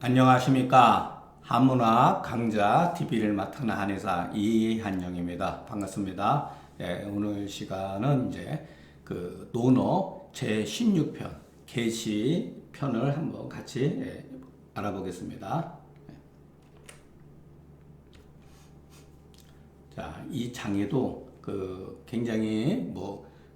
안녕하십니까. 한문학 강좌 TV를 맡은 한의사 이한영입니다. 반갑습니다. 오늘 시간은 이제 그 논어 제16편 계시 편을 한번 같이 알아보겠습니다. 자, 이 장에도 그 굉장히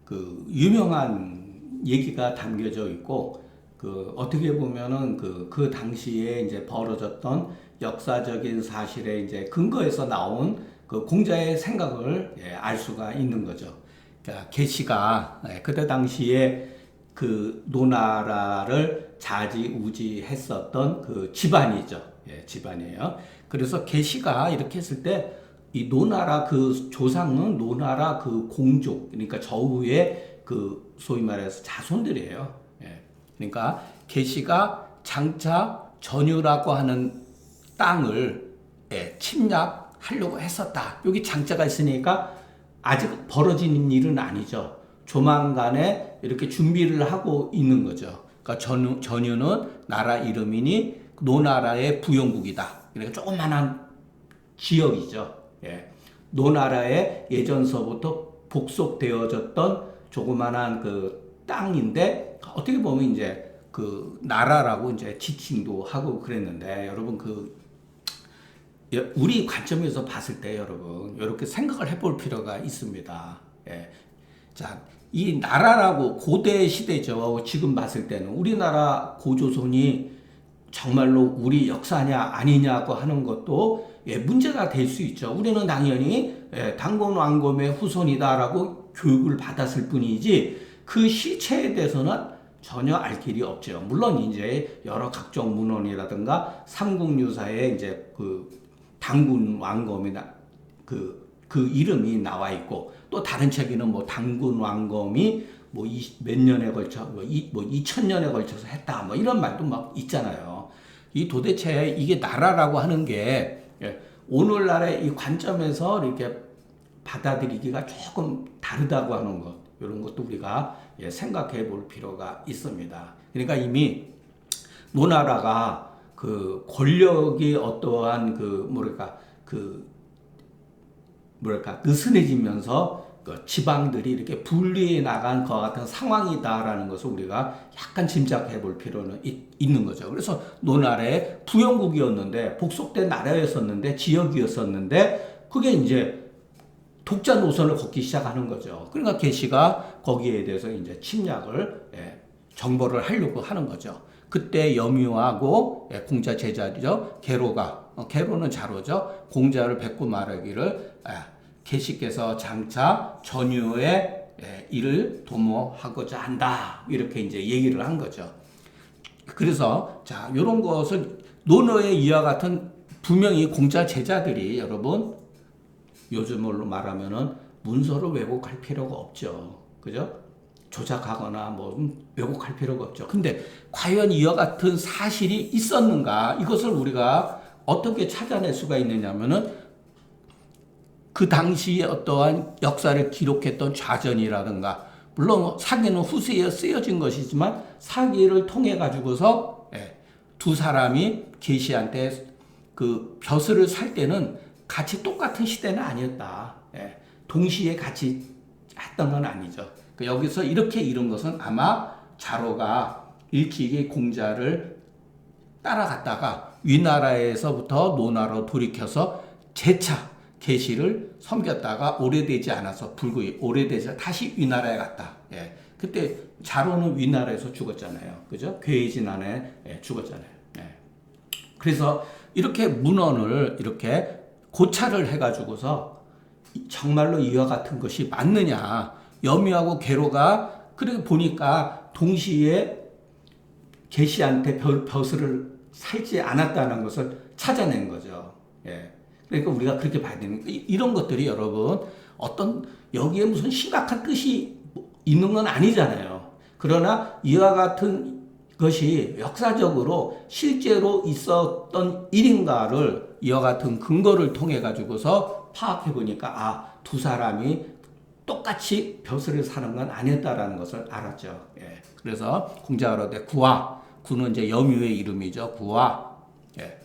그 유명한 얘기가 담겨져 있고, 그 어떻게 보면은 그 당시에 이제 벌어졌던 역사적인 사실에 이제 근거해서 나온 그 공자의 생각을 알 수가 있는 거죠. 그러니까 계시가 그때 당시에 그 노나라를 좌지우지했었던 그 집안이죠. 집안이에요. 그래서 계시가 이렇게 했을 때 이 노나라 그 조상은 노나라 그 공족, 그러니까 저우의 그 소위 말해서 자손들이에요. 그러니까 계시가 장차 전유라고 하는 땅을 침략하려고 했었다. 여기 장자가 있으니까 아직 벌어진 일은 아니죠. 조만간에 이렇게 준비를 하고 있는 거죠. 그러니까 전유는 나라 이름이니 노나라의 부영국이다. 그러니까 조그만한 지역이죠. 노나라의 예전서부터 복속되어졌던 조그만한 그 땅인데, 어떻게 보면 이제 그 나라라고 이제 지칭도 하고 그랬는데, 여러분 우리 관점에서 봤을 때 여러분 이렇게 생각을 해볼 필요가 있습니다. 자, 이 나라라고 고대 시대죠. 지금 봤을 때는 우리나라 고조선이 정말로 우리 역사냐 아니냐고 하는 것도 문제가 될 수 있죠. 우리는 당연히 단군 왕검의 후손이다라고 교육을 받았을 뿐이지 그 실체에 대해서는 전혀 알 길이 없죠. 물론 이제 여러 각종 문헌이라든가 삼국유사에 이제 그 단군 왕검이나 그 이름이 나와 있고, 또 다른 책에는 뭐 단군 왕검이 몇 년에 걸쳐 2000년에 걸쳐서 했다 이런 말도 막 있잖아요. 이 도대체 이게 나라라고 하는 게 오늘날의 이 관점에서 이렇게 받아들이기가 조금 다르다고 하는 것, 이런 것도 우리가 생각해 볼 필요가 있습니다. 그러니까 이미 노나라가 그 권력이 어떠한 느슨해지면서 그 지방들이 이렇게 분리해 나간 것 같은 상황이다라는 것을 우리가 약간 짐작해 볼 필요는 있는 거죠. 그래서 노나라의 부영국이었는데, 복속된 나라였었는데, 지역이었었는데, 그게 이제 독자 노선을 걷기 시작하는 거죠. 그러니까 계시가 거기에 대해서 이제 침략을 정벌을 하려고 하는 거죠. 그때 염유하고 공자 제자죠. 계로는 자로죠. 공자를 뵙고 말하기를 계시께서 장차 전유의 일을 도모하고자 한다. 이렇게 이제 얘기를 한 거죠. 그래서 자, 이런 것을 논어의 이와 같은 분명히 공자 제자들이 여러분 요즘으로 말하면은 문서를 왜곡할 필요가 없죠. 그죠? 조작하거나 왜곡할 필요가 없죠. 근데 과연 이와 같은 사실이 있었는가? 이것을 우리가 어떻게 찾아낼 수가 있느냐면은 그 당시에 어떠한 역사를 기록했던 좌전이라든가, 물론 사기는 후세에 쓰여진 것이지만 사기를 통해 가지고서 두 사람이 계시한테 그 벼슬을 살 때는 같이 똑같은 시대는 아니었다. 동시에 같이 했던 건 아니죠. 여기서 이렇게 이룬 것은 아마 자로가 일찍이 공자를 따라갔다가 위나라에서부터 노나라로 돌이켜서 재차 계시를 섬겼다가 오래되지 않아서 불구이 오래되자 다시 위나라에 갔다. 그때 자로는 위나라에서 죽었잖아요. 그죠? 괴진안에 죽었잖아요. 그래서 이렇게 문헌을 이렇게 고찰을 해가지고서 정말로 이와 같은 것이 맞느냐, 염유하고 계로가 그렇게 보니까 동시에 계시한테 벼슬을 살지 않았다는 것을 찾아낸 거죠. 그러니까 우리가 그렇게 봐야 되는, 이런 것들이 여러분 어떤 여기에 무슨 심각한 뜻이 있는 건 아니잖아요. 그러나 이와 같은 것이 역사적으로 실제로 있었던 일인가를 이와 같은 근거를 통해 가지고서 파악해 보니까 두 사람이 똑같이 벼슬을 사는 건 아니었다라는 것을 알았죠. 그래서 공자가 그러되 구는 이제 염유의 이름이죠. 구와 예.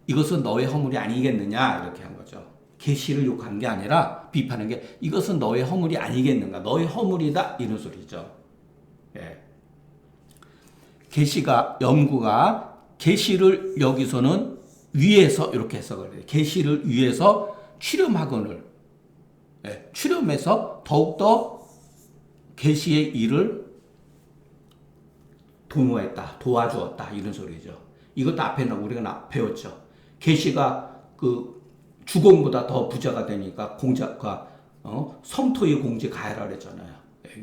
이것은 너의 허물이 아니겠느냐 이렇게 한 거죠. 계시를 욕한 게 아니라 비판한 게 이것은 너의 허물이 아니겠는가, 너의 허물이다 이런 소리죠. 예. 계시가 염구가 계시를 여기서는 위에서 이렇게 해석을 해요. 계시를 위에서 출렴하거늘, 예. 출렴해서 더욱더 계시의 일을 도모했다, 도와주었다 이런 소리죠. 이것도 앞에 우리가 배웠죠. 계시가 그 주공보다 더 부자가 되니까 공자가 성토의 공지 가해라 그랬잖아요.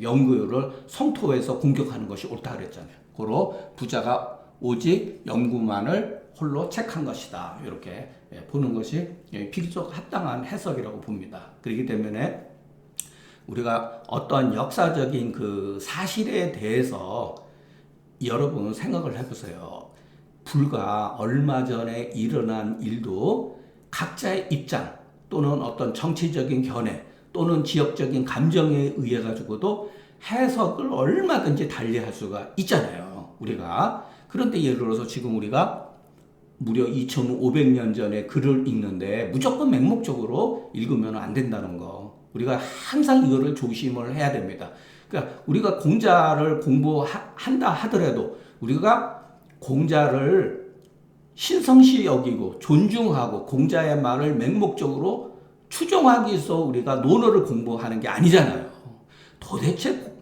염구를 성토에서 공격하는 것이 옳다 그랬잖아요. 고로 부자가 오직 염구만을 홀로 책한 것이다. 이렇게 보는 것이 비교적 합당한 해석이라고 봅니다. 그렇기 때문에 우리가 어떤 역사적인 그 사실에 대해서 여러분 생각을 해보세요. 불과 얼마 전에 일어난 일도 각자의 입장 또는 어떤 정치적인 견해 또는 지역적인 감정에 의해 가지고도 해석을 얼마든지 달리할 수가 있잖아요. 우리가. 그런데 예를 들어서 지금 우리가 무려 2500년 전에 글을 읽는데 무조건 맹목적으로 읽으면 안 된다는 거. 우리가 항상 이거를 조심을 해야 됩니다. 그러니까 우리가 공자를 공부한다 하더라도 우리가 공자를 신성시 여기고 존중하고 공자의 말을 맹목적으로 추종하기 위해서 우리가 논어를 공부하는 게 아니잖아요. 도대체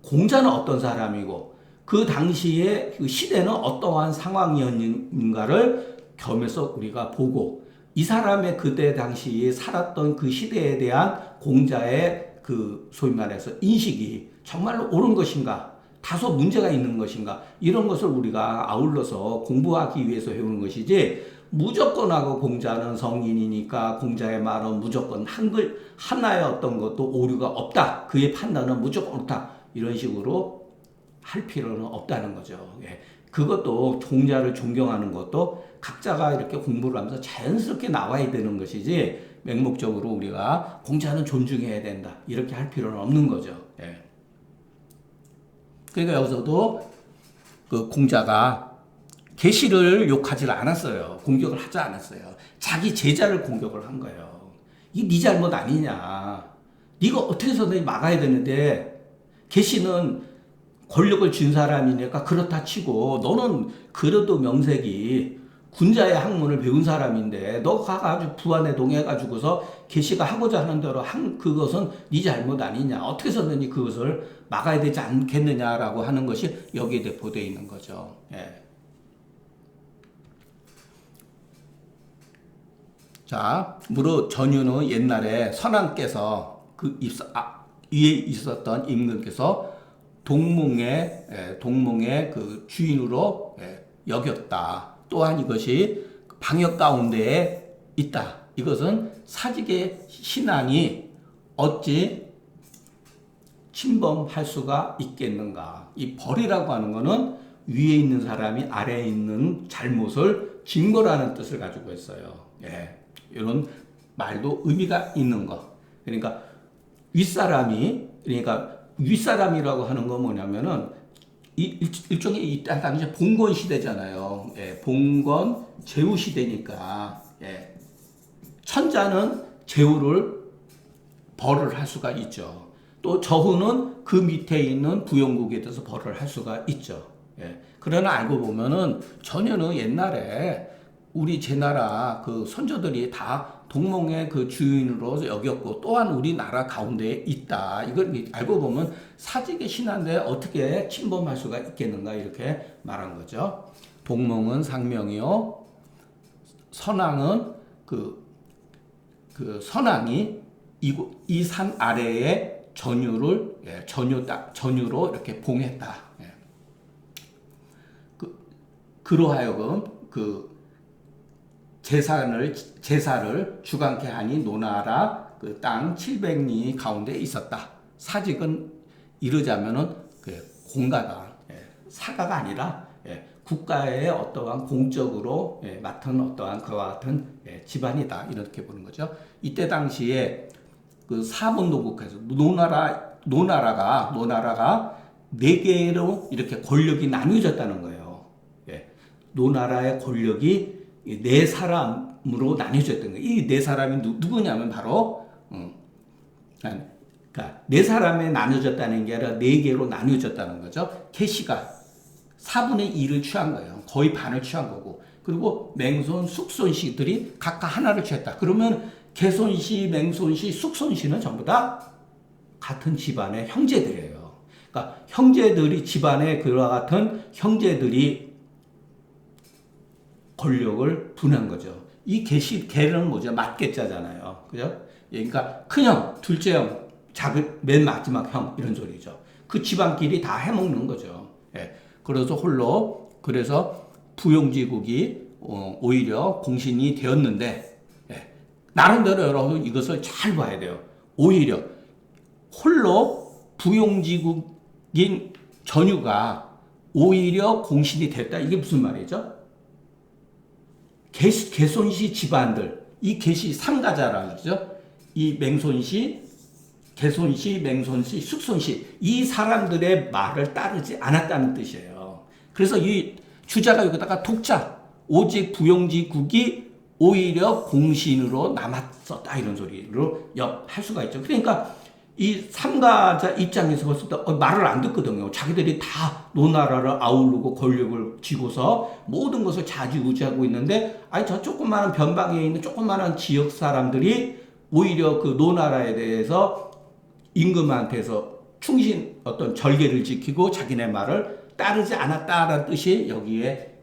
공자는 어떤 사람이고 그 당시에 그 시대는 어떠한 상황이었는가를 겸해서 우리가 보고 이 사람의 그때 당시에 살았던 그 시대에 대한 공자의 그 소위 말해서 인식이 정말로 옳은 것인가, 다소 문제가 있는 것인가, 이런 것을 우리가 아울러서 공부하기 위해서 해오는 것이지, 무조건 하고 공자는 성인이니까 공자의 말은 무조건 한글 하나의 어떤 것도 오류가 없다, 그의 판단은 무조건 옳다, 이런 식으로 할 필요는 없다는 거죠. 예. 그것도 공자를 존경하는 것도 각자가 이렇게 공부를 하면서 자연스럽게 나와야 되는 것이지, 맹목적으로 우리가 공자는 존중해야 된다 이렇게 할 필요는 없는 거죠. 예. 그러니까 여기서도 그 공자가 계시를 욕하지 않았어요. 공격을 하지 않았어요. 자기 제자를 공격을 한 거예요. 이게 네 잘못 아니냐. 네가 어떻게 해서든 막아야 되는데 계시는 권력을 쥔 사람이니까 그렇다 치고 너는 그래도 명색이 군자의 학문을 배운 사람인데 너가 아주 부안에 동해가지고서 계시가 하고자 하는 대로 한 그것은 네 잘못 아니냐, 어떻게 해서든지 그것을 막아야 되지 않겠느냐라고 하는 것이 여기에 내포되어 있는 거죠. 예. 자, 무릇 전유는 옛날에 선왕께서 위에 있었던 임금께서 동몽의 그 주인으로 여겼다. 또한 이것이 방역 가운데에 있다. 이것은 사직의 신앙이 어찌 침범할 수가 있겠는가. 이 벌이라고 하는 것은 위에 있는 사람이 아래에 있는 잘못을 증거라는 뜻을 가지고 있어요. 예. 이런 말도 의미가 있는 거. 그러니까 윗사람이라고 하는 건 뭐냐면은 일종의 이 당시 봉건 시대잖아요. 예, 봉건 제후 시대니까 예, 천자는 제후를 벌을 할 수가 있죠. 또 저후는 그 밑에 있는 부영국에 대해서 벌을 할 수가 있죠. 예, 그러나 알고 보면은 전혀는 옛날에 우리 제나라 그 선조들이 다 동몽의 그 주인으로 여겼고 또한 우리나라 가운데에 있다. 이걸 알고 보면 사직의 신한데 어떻게 침범할 수가 있겠는가 이렇게 말한 거죠. 동몽은 상명이요. 선왕은 그 선왕이 이 산 아래에 전유로 이렇게 봉했다. 예. 그로하여금 제사를 주관케 하니 노나라 그 땅 700리 가운데 있었다. 사직은 이르자면은 공가다. 사가가 아니라 국가의 어떠한 공적으로 맡은 어떠한 그와 같은 집안이다. 이렇게 보는 거죠. 이때 당시에 그 사본노국에서 노나라가 네 개로 이렇게 권력이 나뉘어졌다는 거예요. 노나라의 권력이 이 네 사람으로 나뉘어졌던 거예요. 이 네 사람이 누구냐면 바로 그러니까 네 사람에 나뉘어졌다는 게 아니라 네 개로 나뉘어졌다는 거죠. 계시가 4분의 1을 취한 거예요. 거의 반을 취한 거고. 그리고 맹손, 숙손씨들이 각각 하나를 취했다. 그러면 개손씨, 맹손씨, 숙손씨는 전부 다 같은 집안의 형제들이에요. 그러니까 형제들이 집안에 그와 같은 형제들이 권력을 분한 거죠. 이 개는 뭐죠? 맞개자잖아요. 그죠? 그러니까 큰형, 둘째형, 맨 마지막 형 이런 소리죠. 그 집안끼리 다 해먹는 거죠. 예. 그래서 부용지국이 오히려 공신이 되었는데, 예. 나름대로 여러분 이것을 잘 봐야 돼요. 오히려 홀로 부용지국인 전유가 오히려 공신이 됐다. 이게 무슨 말이죠? 개손씨 집안들, 이 개씨 삼가자라고 그러죠. 이 맹손씨, 개손씨, 맹손씨, 숙손씨, 이 사람들의 말을 따르지 않았다는 뜻이에요. 그래서 이 주자가 여기다가 독자, 오직 부용지국이 오히려 공신으로 남았었다 이런 소리로 할 수가 있죠. 그러니까 이 삼가자 입장에서 봤을 때 말을 안 듣거든요. 자기들이 다 노나라를 아우르고 권력을 쥐고서 모든 것을 좌지우지하고 있는데, 아니 저 조그마한 변방에 있는 조그마한 지역 사람들이 오히려 그 노나라에 대해서 임금한테서 어떤 절개를 지키고 자기네 말을 따르지 않았다라는 뜻이 여기에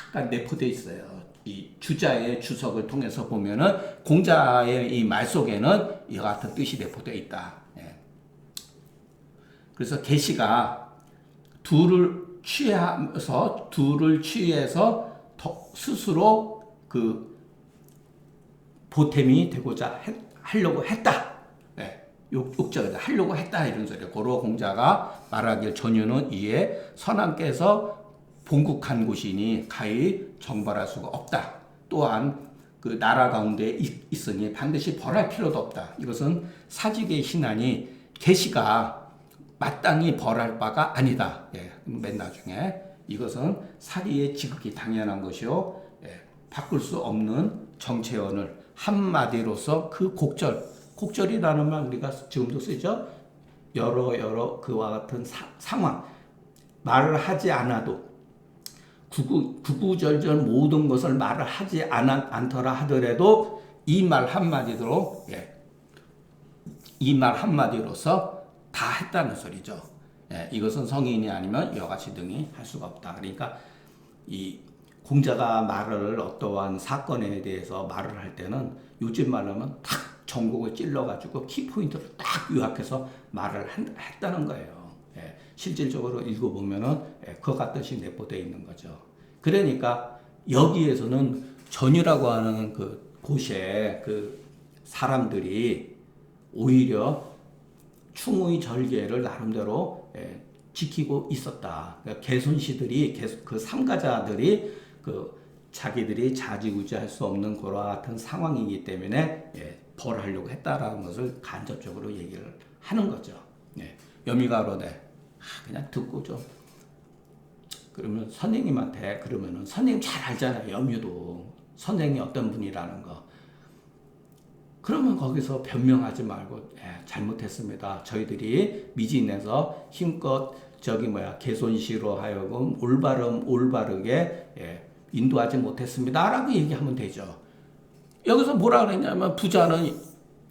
약간 내포되어 있어요. 이 주자의 주석을 통해서 보면은 공자의 이 말 속에는 이와 같은 뜻이 내포되어 있다. 예. 그래서 계시가 둘을 취해서 스스로 그 보탬이 되고자 하려고 했다. 욕적에서 하려고 했다 이런 소리예요. 고로 공자가 말하길 전유는 이에 선왕께서 본국한 곳이니 가히 정벌할 수가 없다. 또한 그 나라 가운데 있으니 반드시 벌할 필요도 없다. 이것은 사직의 신하니 계시가 마땅히 벌할 바가 아니다. 예, 맨 나중에 이것은 사리의 지극히 당연한 것이요, 예, 바꿀 수 없는 정체언을 한마디로서 그 곡절이라는 말 우리가 지금도 쓰죠. 여러 그와 같은 상황, 말을 하지 않아도 구구절절 모든 것을 말을 하지 않더라 하더라도 이 말 한마디로, 예, 이 말 한마디로서 다 했다는 소리죠. 예, 이것은 성인이 아니면 여같이 등이 할 수가 없다. 그러니까 이 공자가 말을 어떠한 사건에 대해서 말을 할 때는 요즘 말로 하면 탁 전곡을 찔러가지고 키포인트를 딱 요약해서 말을 했다는 거예요. 예, 실질적으로 읽어보면은 그와 같듯이 내포되어 있는 거죠. 그러니까 여기에서는 전유라고 하는 그 곳에 그 사람들이 오히려 충의 절개를 나름대로 지키고 있었다. 그러니까 개손씨들이 그 삼가자들이 그 자기들이 좌지우지할 수 없는 그와 같은 상황이기 때문에 벌하려고 했다라는 것을 간접적으로 얘기를 하는 거죠. 여미가 그러네. 그냥 듣고 좀 그러면 선생님한테 그러면은 선생님 잘 알잖아요. 여미도 선생이 어떤 분이라는 거. 그러면 거기서 변명하지 말고 잘못했습니다. 저희들이 미진해서 힘껏 개손씨로 하여금 올바르게 인도하지 못했습니다라고 얘기하면 되죠. 여기서 뭐라 그랬냐면 부자는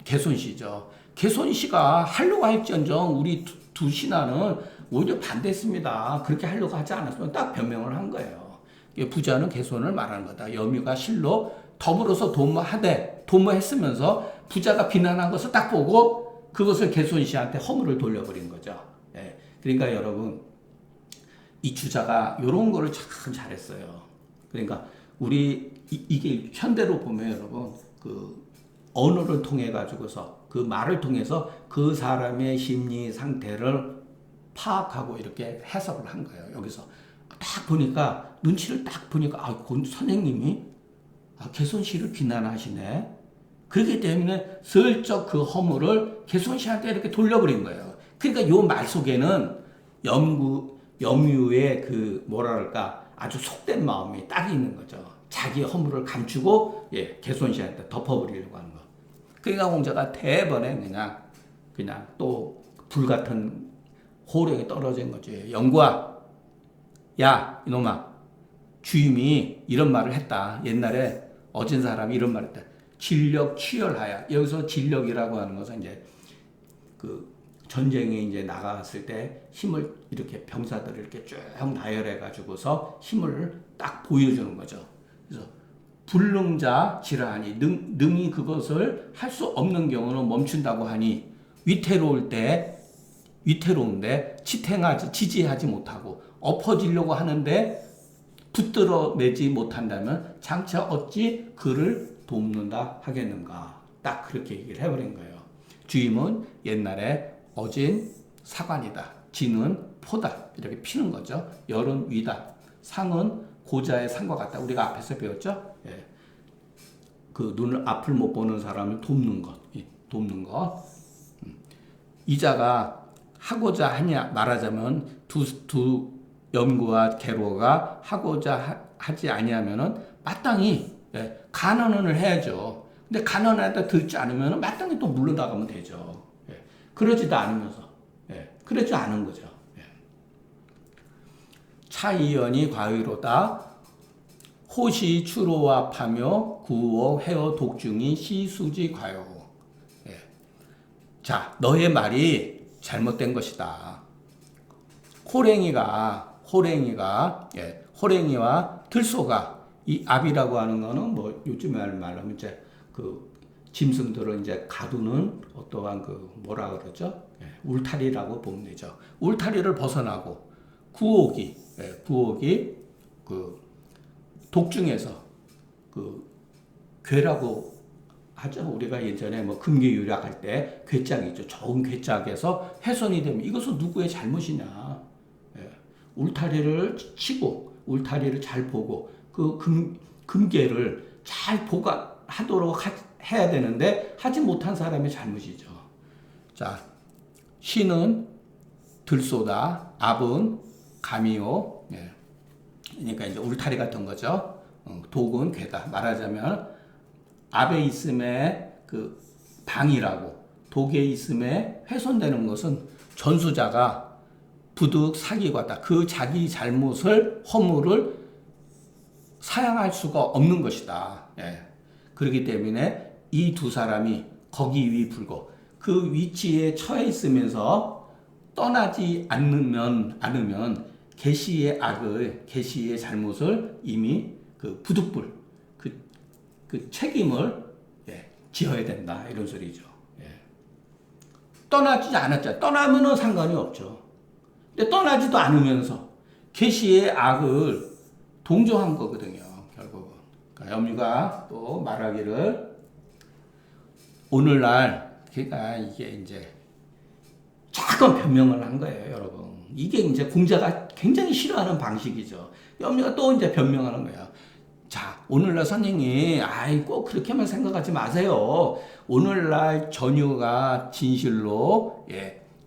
개손씨죠. 개손씨가 하려고 할지언정 우리 두 신하는 오히려 반대했습니다. 그렇게 하려고 하지 않았으면 딱 변명을 한 거예요. 부자는 개손을 말하는 거다. 여미가 실로 더불어서 도모했으면서 부자가 비난한 것을 딱 보고 그것을 개손씨한테 허물을 돌려버린 거죠. 그러니까 여러분 이 주자가 이런 거를 참 잘했어요. 그러니까 이게 현대로 보면 여러분 그 언어를 통해 가지고서 그 말을 통해서 그 사람의 심리 상태를 파악하고 이렇게 해석을 한 거예요. 여기서 딱 보니까 눈치를 딱 보니까 선생님이 개손씨를 비난하시네. 그렇기 때문에 슬쩍 그 허물을 개손씨한테 이렇게 돌려버린 거예요. 그러니까 이 말 속에는 염유의 그 뭐랄까 아주 속된 마음이 딱 있는 거죠. 자기 허물을 감추고 개손시한테 덮어버리려고 하는 거. 그러니까 공자가 대번에 그냥 또 불같은 호령이 떨어진 거지. 영구야, 야 이놈아, 주임이 이런 말을 했다. 옛날에 어진 사람이 이런 말을 했다. 진력 취열하야. 여기서 진력이라고 하는 것은 이제 그 전쟁에 이제 나갔을 때 힘을 이렇게 병사들을 이렇게 쭉 나열해 가지고서 힘을 딱 보여주는 거죠. 그래서 불능자 지라하니 능히 그것을 할 수 없는 경우는 멈춘다고 하니 위태로운데 지지하지 못하고 엎어지려고 하는데 붙들어내지 못한다면 장차 어찌 그를 돕는다 하겠는가. 딱 그렇게 얘기를 해버린 거예요. 주임은 옛날에 어진 사관이다. 진은 포다. 이렇게 피는 거죠. 열은 위다. 상은 고자의 상과 같다. 우리가 앞에서 배웠죠. 그 눈을 앞을 못 보는 사람을 돕는 것. 이자가 하고자 하냐 말하자면 두 염구와 계로가 하고자 하지 아니하면은 마땅히 간언을 해야죠. 근데 간언하다 듣지 않으면 마땅히 또 물러나가면 되죠. 그러지도 않으면서 그러지 않은 거죠. 차이연이 과의로다. 호시 추로와 파며 구호 회어 독중이 시수지 과요. 자, 너의 말이 잘못된 것이다. 호랭이와 들소가 이 압이라고 하는 거는 뭐 요즘 말로 하면 이제 그 짐승들을 이제 가두는 어떠한 그 뭐라 그러죠? 울타리라고 보면 되죠. 울타리를 벗어나고 구옥이 그 독중에서 그 괴라고 하죠. 우리가 예전에 뭐 금괴유략할 때 괴짝 있죠. 좋은 괴짝에서 훼손이 되면 이것은 누구의 잘못이냐? 울타리를 치고 울타리를 잘 보고 그 금괴를 잘 보관하도록 해야 되는데 하지 못한 사람의 잘못이죠. 자, 시는 들소다, 압은 감이요. 그러니까 이제 울타리 같은 거죠. 독은 괴다. 말하자면 압에 있음에 그 방이라고, 독에 있음에 훼손되는 것은 전수자가 부득 사기과다. 그 자기 잘못을 허물을 사양할 수가 없는 것이다. 그렇기 때문에 이 두 사람이 거기 위 불고 그 위치에 처해 있으면서 떠나지 않으면 계시의 악을, 계시의 잘못을 이미 그 부득불 그 책임을 지어야 된다 이런 소리죠. 떠나지 않았잖아. 떠나면은 상관이 없죠. 근데 떠나지도 않으면서 계시의 악을 동조한 거거든요. 결국은. 그러니까 염류가 또 말하기를 오늘날 그러니까 이게 이제 작은 변명을 한 거예요, 여러분. 이게 이제 공자가 굉장히 싫어하는 방식이죠. 염류가 또 이제 변명하는 거예요. 자, 오늘날 선생님, 꼭 그렇게만 생각하지 마세요. 오늘날 전유가 진실로,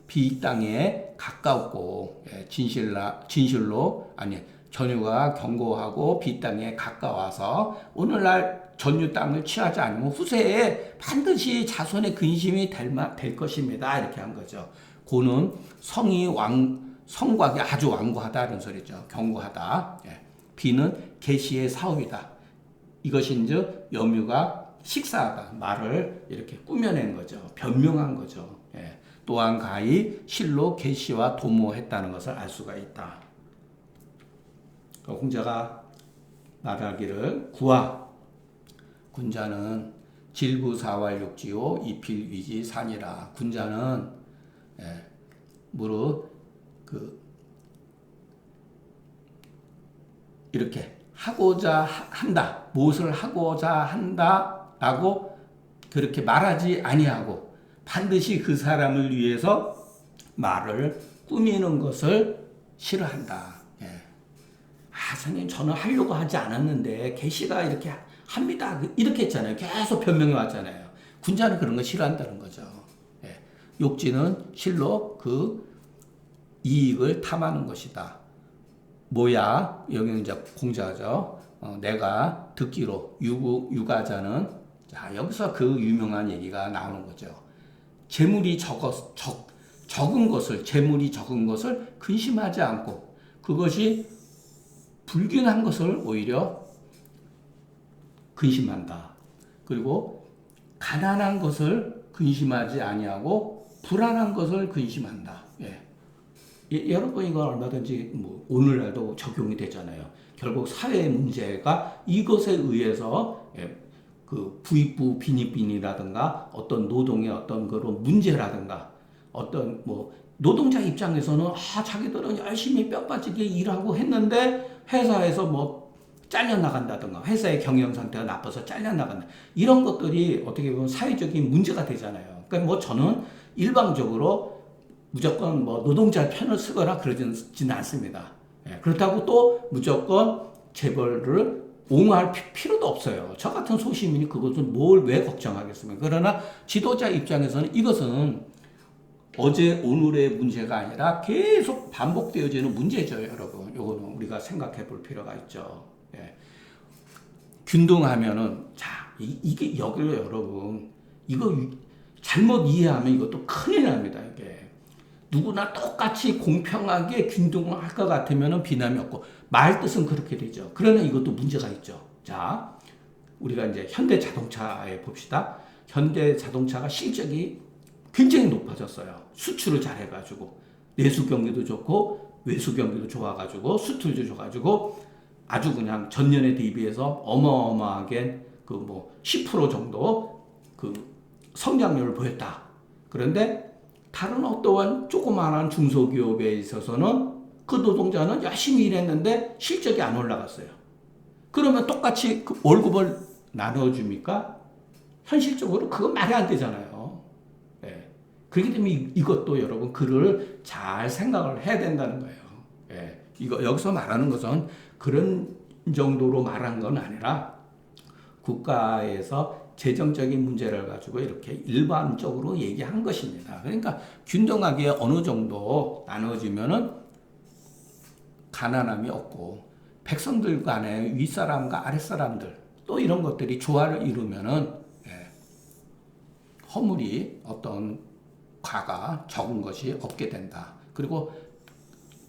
비 땅에 가깝고, 전유가 견고하고 비 땅에 가까워서 오늘날 전유 땅을 취하지 않으면 후세에 반드시 자손의 근심이 될 것입니다. 이렇게 한 거죠. 고는 성곽이 아주 완고하다 이런 소리죠. 견고하다. 비는 계시의 사업이다. 이것인즉 염유가 식사하다. 말을 이렇게 꾸며낸 거죠. 변명한 거죠. 또한 가히 실로 계시와 도모했다는 것을 알 수가 있다. 공자가 말하기를 구하 군자는 질부사활육지요 이필위지산이라. 군자는 무릇 이렇게 하고자 한다. 무엇을 하고자 한다라고 그렇게 말하지 아니하고 반드시 그 사람을 위해서 말을 꾸미는 것을 싫어한다. 선생님 저는 하려고 하지 않았는데 계시가 이렇게 합니다. 이렇게 했잖아요. 계속 변명해 왔잖아요. 군자는 그런 거 싫어한다는 거죠. 욕지는 실로 그 이익을 탐하는 것이다. 뭐야? 여기는 이제 공자죠. 내가 듣기로 유가자는 자 여기서 그 유명한 얘기가 나오는 거죠. 재물이 적은 것을 재물이 적은 것을 근심하지 않고 그것이 불균한 것을 오히려 근심한다. 그리고 가난한 것을 근심하지 아니하고 불안한 것을 근심한다. 여러분 이거 얼마든지 뭐 오늘날도 적용이 되잖아요. 결국 사회 문제가 이것에 의해서 그 부익부 빈익빈이라든가 어떤 노동의 어떤 그런 문제라든가 어떤 뭐 노동자 입장에서는 자기들은 열심히 뼈 빠지게 일하고 했는데 회사에서 뭐 잘려나간다든가 회사의 경영 상태가 나빠서 잘려나간다 이런 것들이 어떻게 보면 사회적인 문제가 되잖아요. 그러니까 뭐 저는 일방적으로 무조건 뭐 노동자 편을 쓰거나 그러지는 않습니다. 그렇다고 또 무조건 재벌을 옹호할 필요도 없어요. 저 같은 소시민이 그것을 뭘 왜 걱정하겠습니까? 그러나 지도자 입장에서는 이것은 어제 오늘의 문제가 아니라 계속 반복되어지는 문제죠, 여러분. 요거는 우리가 생각해 볼 필요가 있죠. 균등하면은 이게 여기로 여러분 이거 잘못 이해하면 이것도 큰일 납니다. 이게 누구나 똑같이 공평하게 균등을 할 것 같으면 비난이 없고 말 뜻은 그렇게 되죠. 그러나 이것도 문제가 있죠. 자, 우리가 이제 현대 자동차에 봅시다. 현대 자동차가 실적이 굉장히 높아졌어요. 수출을 잘해가지고 내수 경기도 좋고 외수 경기도 좋아가지고 수출도 좋아가지고 아주 그냥 전년에 대비해서 어마어마하게 그 뭐 10% 정도 그 성장률을 보였다. 그런데 다른 어떠한 조그마한 중소기업에 있어서는 그 노동자는 열심히 일했는데 실적이 안 올라갔어요. 그러면 똑같이 그 월급을 나눠줍니까? 현실적으로 그건 말이 안 되잖아요. 그렇기 때문에 이것도 여러분 글을 잘 생각을 해야 된다는 거예요. 이거 여기서 말하는 것은 그런 정도로 말한 건 아니라 국가에서 재정적인 문제를 가지고 이렇게 일반적으로 얘기한 것입니다. 그러니까 균등하게 어느 정도 나눠지면은 가난함이 없고 백성들 간에 윗사람과 아랫사람들 또 이런 것들이 조화를 이루면은 허물이 어떤 과가 적은 것이 없게 된다. 그리고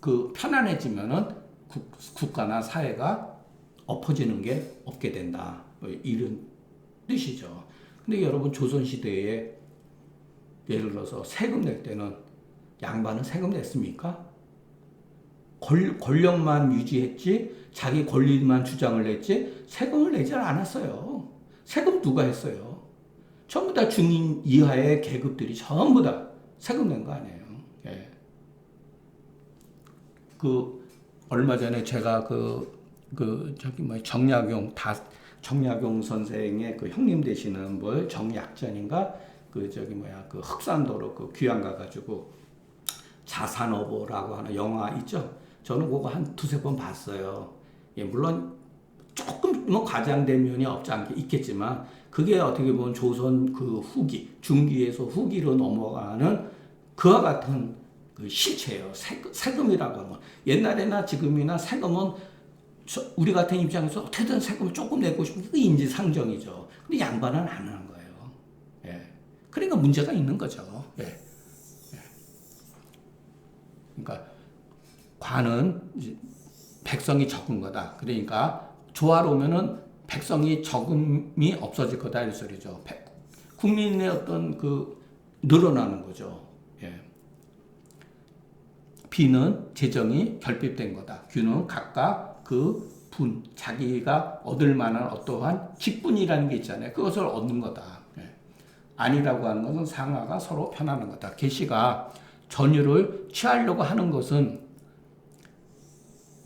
그 편안해지면은 국가나 사회가 엎어지는 게 없게 된다. 뭐 이런 뜻이죠. 근데 여러분 조선시대에 예를 들어서 세금 낼 때는 양반은 세금 냈습니까? 권력만 유지했지 자기 권리만 주장을 했지 세금을 내지 않았어요. 세금 누가 했어요? 전부 다 중인 이하의 계급들이 전부 다 세금 낸 거 아니에요. 그 얼마 전에 제가 정약용 선생의 그 형님 되시는 뭐 정약전인가 그 흑산도로 그 귀양 가가지고 자산어보라고 하는 영화 있죠. 저는 그거 한 두세 번 봤어요. 물론 조금 뭐 과장된 면이 없지 않게 있겠지만 그게 어떻게 보면 조선 그 후기 중기에서 후기로 넘어가는 그와 같은 그 실체예요. 세금이라고 하면 옛날에나 지금이나 세금은 우리 같은 입장에서 어떻게든 세금을 조금 내고 싶은 그 인지상정이죠. 근데 양반은 안 하는 거예요. 그러니까 문제가 있는 거죠. 그러니까 관은 백성이 적은 거다. 그러니까 조화로우면은 백성이 적음이 없어질 거다 이 소리죠. 국민의 어떤 그 늘어나는 거죠. 비는 재정이 결핍된 거다. 규는 각각 그 자기가 얻을 만한 어떠한 직분이라는 게 있잖아요. 그것을 얻는 거다. 아니라고 하는 것은 상하가 서로 편하는 거다. 계시가 전율을 취하려고 하는 것은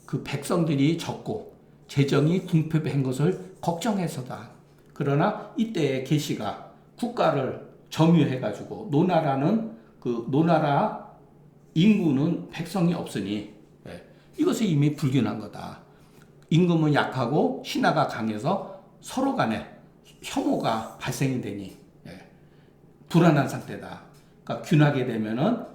그 백성들이 적고 재정이 궁핍한 것을 걱정해서다. 그러나 이때의 계시가 국가를 점유해가지고 노나라 인구는 백성이 없으니 이것은 이미 불균한 거다. 임금은 약하고 신하가 강해서 서로 간에 혐오가 발생이 되니 불안한 상태다. 그러니까 균하게 되면은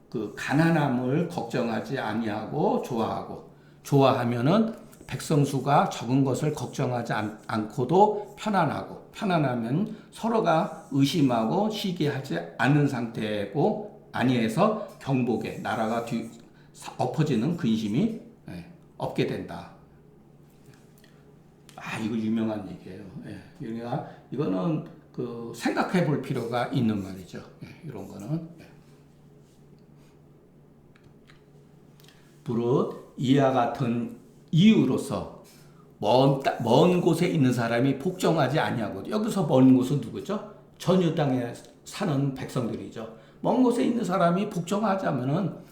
그 가난함을 걱정하지 아니하고 좋아하고 좋아하면은 백성수가 적은 것을 걱정하지 않고도 편안하면 서로가 의심하고 시기하지 않는 상태고 아니해서 경복에 나라가 엎어지는 근심이 없게 된다. 이거 유명한 얘기예요. 그러니까 이거는 그 생각해 볼 필요가 있는 말이죠. 이런 거는. 무릇 이와 같은 이유로서 먼 곳에 있는 사람이 복종하지 아니하고, 여기서 먼 곳은 누구죠? 전유 땅에 사는 백성들이죠. 먼 곳에 있는 사람이 복종하자면은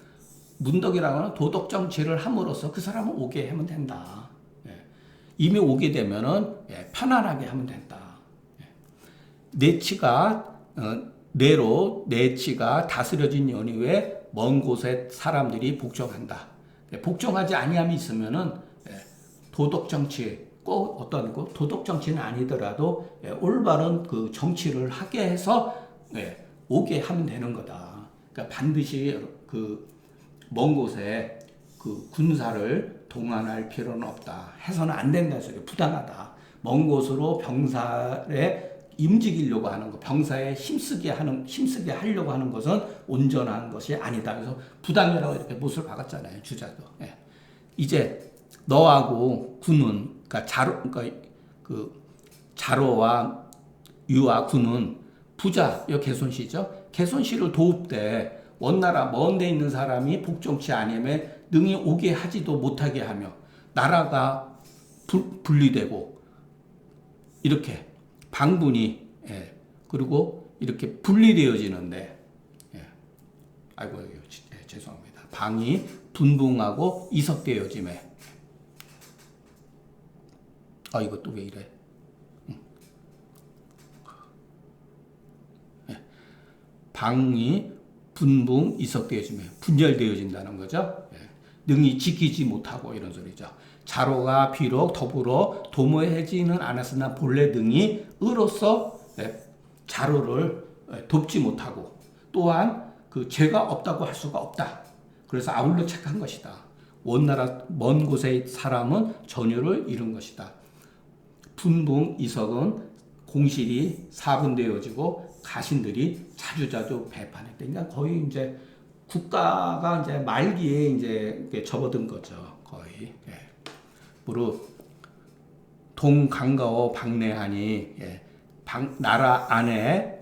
문덕이라고는 도덕 정치를 함으로써 그 사람을 오게 하면 된다. 이미 오게 되면은 편안하게 하면 된다. 내치가 다스려진 연이후에 먼 곳에 사람들이 복종한다. 복종하지 아니함이 있으면은 도덕 정치, 꼭 어떤 도덕 정치는 아니더라도 올바른 그 정치를 하게 해서 오게 하면 되는 거다. 그러니까 반드시 그 먼 곳에 그 군사를 동원할 필요는 없다. 해서는 안 된다. 부당하다. 먼 곳으로 병사에 움직이려고 하는 것, 병사에 힘쓰게 하려고 하는 것은 온전한 것이 아니다. 그래서 부당이라고 이렇게 못을 박았잖아요. 주자도. 이제 너하고 군은, 그 자로와 유와 군은 부자, 여 개손시죠. 개손시를 도울 때 원나라 먼 데 있는 사람이 복종치 아니면 능히 오게 하지도 못하게 하며 나라가 분리되고 이렇게 방분이 그리고 이렇게 분리되어지는데 죄송합니다. 방이 분봉하고 이석되어짐에 이것도 왜 이래? 방이 분봉 이석되어짐에 분열되어진다는 거죠. 능히 지키지 못하고 이런 소리죠. 자로가 비록 더불어 도모해지는 않았으나 본래 능히 의로서 자로를 돕지 못하고 또한 그 죄가 없다고 할 수가 없다. 그래서 아울러 책한 것이다. 원나라 먼 곳의 사람은 전유를 이룬 것이다. 분봉 이석은 공실이 사분되어지고 가신들이 자주자주 배반했다. 그러니까 거의 이제 국가가 이제 말기에 이제 접어든 거죠. 거의. 무릇 동강가오 방내하니 나라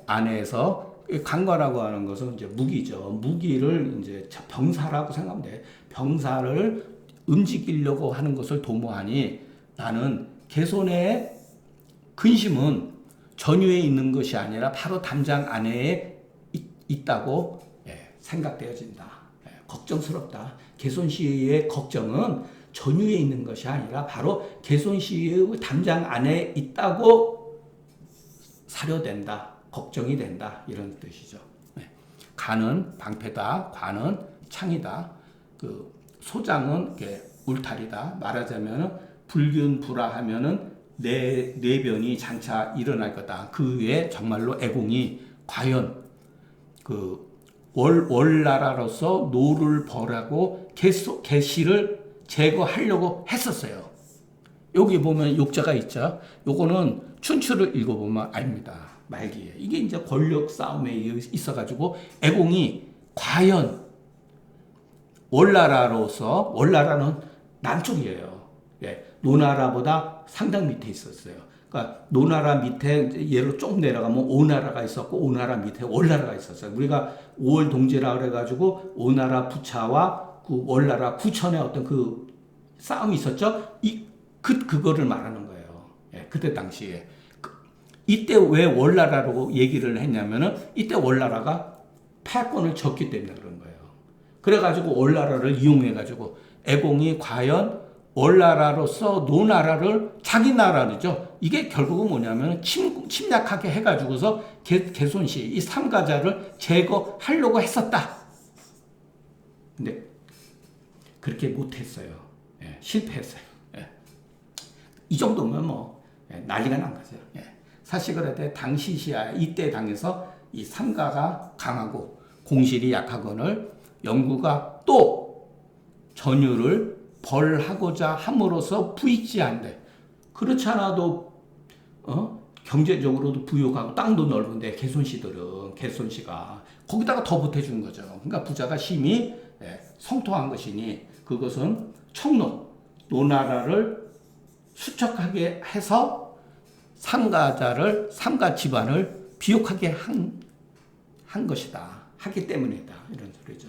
안에서 강가라고 하는 것은 이제 무기죠. 무기를 이제 병사라고 생각하면 돼. 병사를 움직이려고 하는 것을 도모하니 나는 개손의 근심은 전유에 있는 것이 아니라 바로 담장 안에 있다고 생각되어진다. 걱정스럽다. 개손시의 걱정은 전유에 있는 것이 아니라 바로 개손시의 담장 안에 있다고 사료된다. 걱정이 된다. 이런 뜻이죠. 간은 방패다. 관은 창이다. 그 소장은 울타리다. 말하자면 불균불화하면은 내변이 장차 일어날 거다. 그 외에 정말로 애공이 과연 그 월나라로서 노를 벌하고 개시를 제거하려고 했었어요. 여기 보면 욕자가 있죠. 요거는 춘추를 읽어보면 압니다. 말기에. 이게 이제 권력 싸움에 있어가지고 애공이 과연 월나라는 남쪽이에요. 노나라보다 상당 밑에 있었어요. 그러니까 노나라 밑에 예로 쭉 내려가면 오나라가 있었고 오나라 밑에 월나라가 있었어요. 우리가 5월 동지라 그래가지고 오나라 부차와 그 월나라 구천의 어떤 그 싸움이 있었죠. 그거를 말하는 거예요. 그때 당시에 이때 왜 월나라라고 얘기를 했냐면은 이때 월나라가 패권을 졌기 때문에 그런 거예요. 그래가지고 월나라를 이용해가지고 애공이 과연 월나라로서 노나라를 자기 나라죠. 이게 결국은 뭐냐면 침략하게 해가지고서 개손시 이 삼가자를 제거하려고 했었다. 근데 그렇게 못했어요. 실패했어요. 이 정도면 뭐 난리가 난 거죠. 사실 그럴 당시 시야 이때 당에서 이 삼가가 강하고 공실이 약하거늘 영구가 또 전유를 벌하고자 함으로써 부익지한데 그렇지 않아도 경제적으로도 부유하고 땅도 넓은데 개손시가 거기다가 더 보태준 거죠. 그러니까 부자가 심히 성토한 것이니 그것은 노나라를 수척하게 해서 삼가 집안을 비옥하게 한 것이다. 하기 때문이다. 이런 소리죠.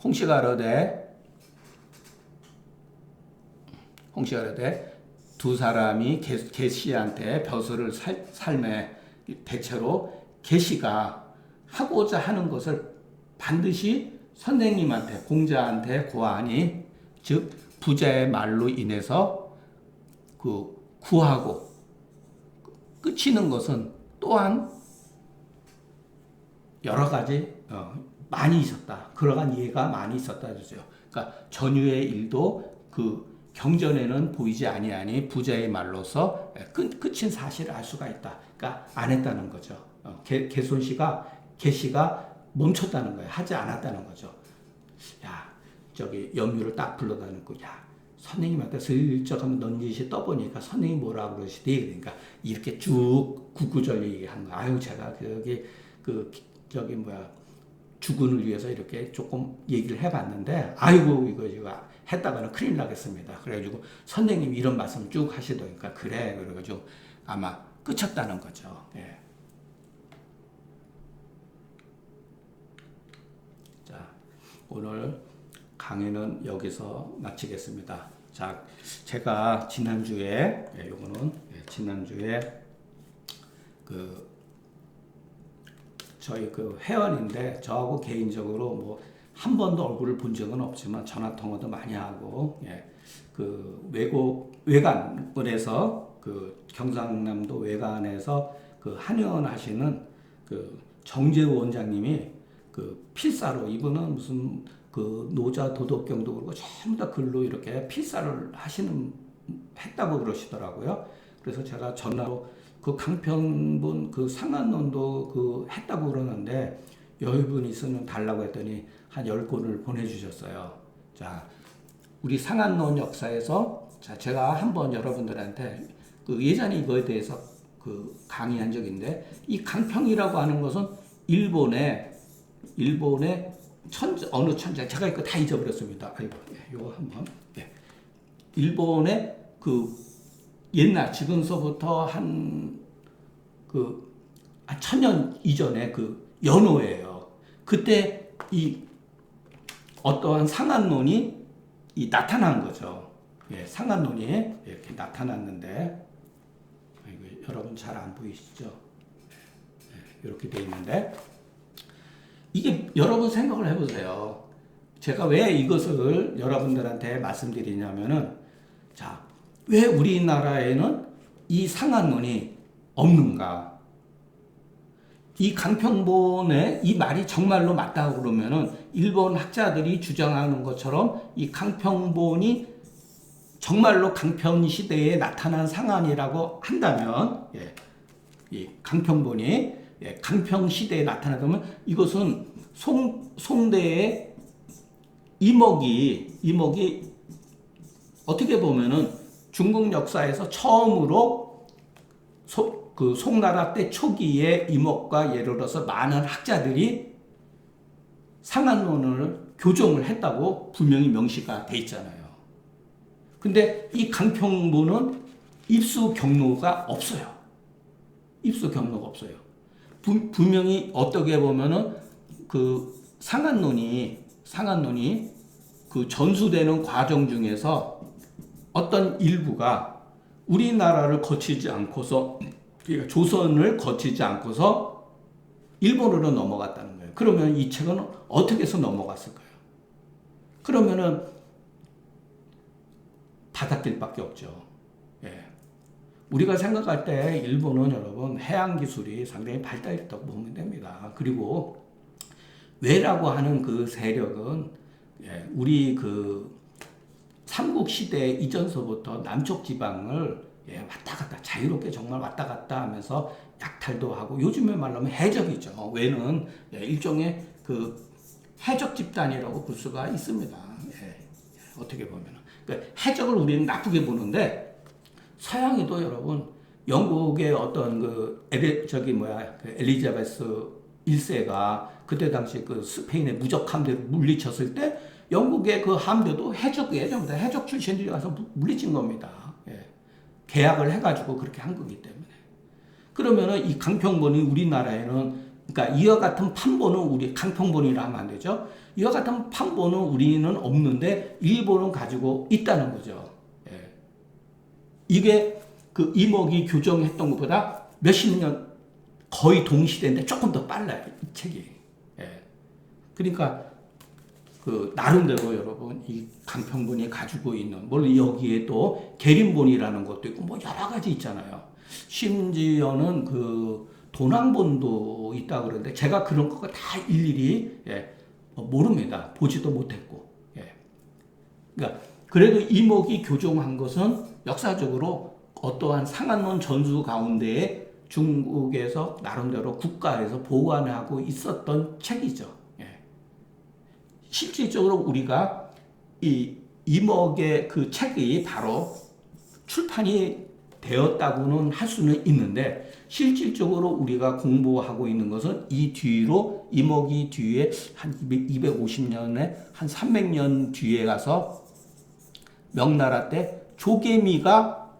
홍씨가 이르되 두 사람이 계시한테 벼슬을 삶에 대체로 계시가 하고자 하는 것을 반드시 선생님한테 공자한테 고하니 즉 부자의 말로 인해서 구하고 끝이는 것은 또한 여러 가지 많이 있었다. 그러한 이해가 많이 있었다. 그러죠. 그러니까 전유의 일도 경전에는 보이지 아니하니 부자의 말로서 끝인 사실을 알 수가 있다. 그러니까 안 했다는 거죠. 계시가 멈췄다는 거예요. 하지 않았다는 거죠. 야, 염유를 딱 불러다 놓고, 야, 선생님한테 슬쩍 한번 넌지시 떠보니까 선생님이 뭐라 그러시대. 그러니까 이렇게 쭉 구구절절 얘기한 거. 아유, 제가 주군을 위해서 이렇게 조금 얘기를 해봤는데, 아이고, 이거 했다가는 큰일 나겠습니다. 그래가지고 선생님이 이런 말씀 쭉 하시더니까, 그래. 그래가지고 아마 끝쳤다는 거죠. 예. 자, 오늘 강의는 여기서 마치겠습니다. 자, 제가 지난주에, 저희 회원인데 저하고 개인적으로 한 번도 얼굴을 본 적은 없지만 전화 통화도 많이 하고 외관에서 경상남도 외관에서 한의원 하시는 정재우 원장님이 필사로 이분은 무슨 노자 도덕경도 그러고 전부 다 글로 이렇게 필사를 했다고 그러시더라고요. 그래서 제가 전화로 강평분 상한론도 했다고 그러는데 여유분 있으면 달라고 했더니 한 10권을 보내주셨어요. 자, 우리 상한론 역사에서 제가 한번 여러분들한테 예전에 이거에 대해서 강의한 적인데 이 강평이라고 하는 것은 일본의 어느 천재 제가 이거 다 잊어버렸습니다. 아이고, 이거 한번 일본의 옛날 지금서부터 한 1000년 이전에 연호예요. 그때 어떠한 상한론이 나타난 거죠. 상한론이 이렇게 나타났는데 여러분 잘 안 보이시죠? 이렇게 돼 있는데 이게 여러분 생각을 해보세요. 제가 왜 이것을 여러분들한테 말씀드리냐면은 왜 우리나라에는 이 상한론이 없는가? 이 강평본의 이 말이 정말로 맞다고 그러면은 일본 학자들이 주장하는 것처럼 이 강평본이 정말로 강평 시대에 나타난 상한이라고 한다면, 이 강평본이 강평 시대에 나타나면 이것은 송대의 이목이 어떻게 보면은 중국 역사에서 처음으로 송나라 때 초기에 이목과 예를 들어서 많은 학자들이 상한론을 교정을 했다고 분명히 명시가 돼 있잖아요. 근데 이 강평본은 입수 경로가 없어요. 분명히 어떻게 보면은 상한론이 전수되는 과정 중에서 어떤 일부가 우리나라를 거치지 않고서 조선을 거치지 않고서 일본으로 넘어갔다는 거예요. 그러면 이 책은 어떻게 해서 넘어갔을까요? 그러면은 바닷길밖에 없죠. 우리가 생각할 때 일본은 여러분 해양 기술이 상당히 발달했다고 보면 됩니다. 그리고 왜라고 하는 세력은 우리 삼국시대 이전서부터 남쪽 지방을 왔다 갔다 자유롭게 정말 왔다 갔다 하면서 약탈도 하고 요즘에 말하면 해적이죠. 왜는 일종의 해적 집단이라고 볼 수가 있습니다. 예, 어떻게 보면 그러니까 해적을 우리는 나쁘게 보는데 서양에도 여러분 영국의 어떤 그 엘리자베스 1세가 그때 당시 그 스페인의 무적 함대를 물리쳤을 때 영국의 그 함대도 해적이에요. 전부 다 해적 출신들이 와서 물리친 겁니다. 예. 계약을 해가지고 그렇게 한 거기 때문에. 그러면은 이 강평본이 우리나라에는 그러니까 이와 같은 판본은 우리 강평본이라 하면 안 되죠. 이와 같은 판본은 우리는 없는데 일본은 가지고 있다는 거죠. 예. 이게 그 이목이 교정했던 것보다 몇십 년 거의 동시대인데 조금 더 빨라요. 이 책이. 예. 그러니까 그 나름대로 여러분 이 강평본이 가지고 있는 물론 여기에 또 계림본이라는 것도 있고 뭐 여러 가지 있잖아요. 심지어는 그 도난본도 있다 그러는데 제가 그런 거 다 일일이 예, 모릅니다. 보지도 못했고. 예. 그러니까 그래도 이목이 교정한 것은 역사적으로 어떠한 상한론 전수 가운데에 중국에서 나름대로 국가에서 보관하고 있었던 책이죠. 예. 실질적으로 우리가 이 이목의 그 책이 바로 출판이 되었다고는 할 수는 있는데 실질적으로 우리가 공부하고 있는 것은 이 뒤로 이목이 뒤에 한 250년에 한 300년 뒤에 가서 명나라 때 조계미가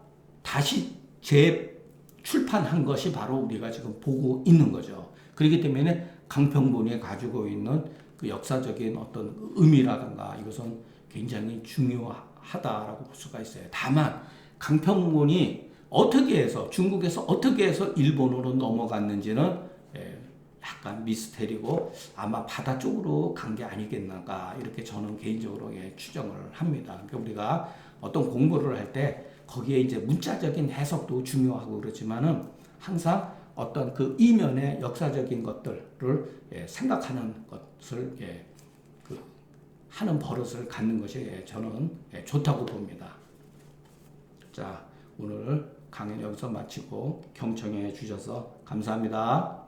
다시 재출판한 것이 바로 우리가 지금 보고 있는 거죠. 그렇기 때문에 강평본이 가지고 있는 그 역사적인 어떤 의미라든가 이것은 굉장히 중요하다라고 볼 수가 있어요. 다만 강평본이 어떻게 해서 중국에서 어떻게 해서 일본으로 넘어갔는지는 약간 미스테리고 아마 바다 쪽으로 간 게 아니겠는가 이렇게 저는 개인적으로 추정을 합니다. 그러니까 우리가 어떤 공부를 할 때 거기에 이제 문자적인 해석도 중요하고 그렇지만은 항상 어떤 그 이면의 역사적인 것들을 생각하는 것을 그 하는 버릇을 갖는 것이 저는 좋다고 봅니다. 자, 오늘 강연 여기서 마치고 경청해 주셔서 감사합니다.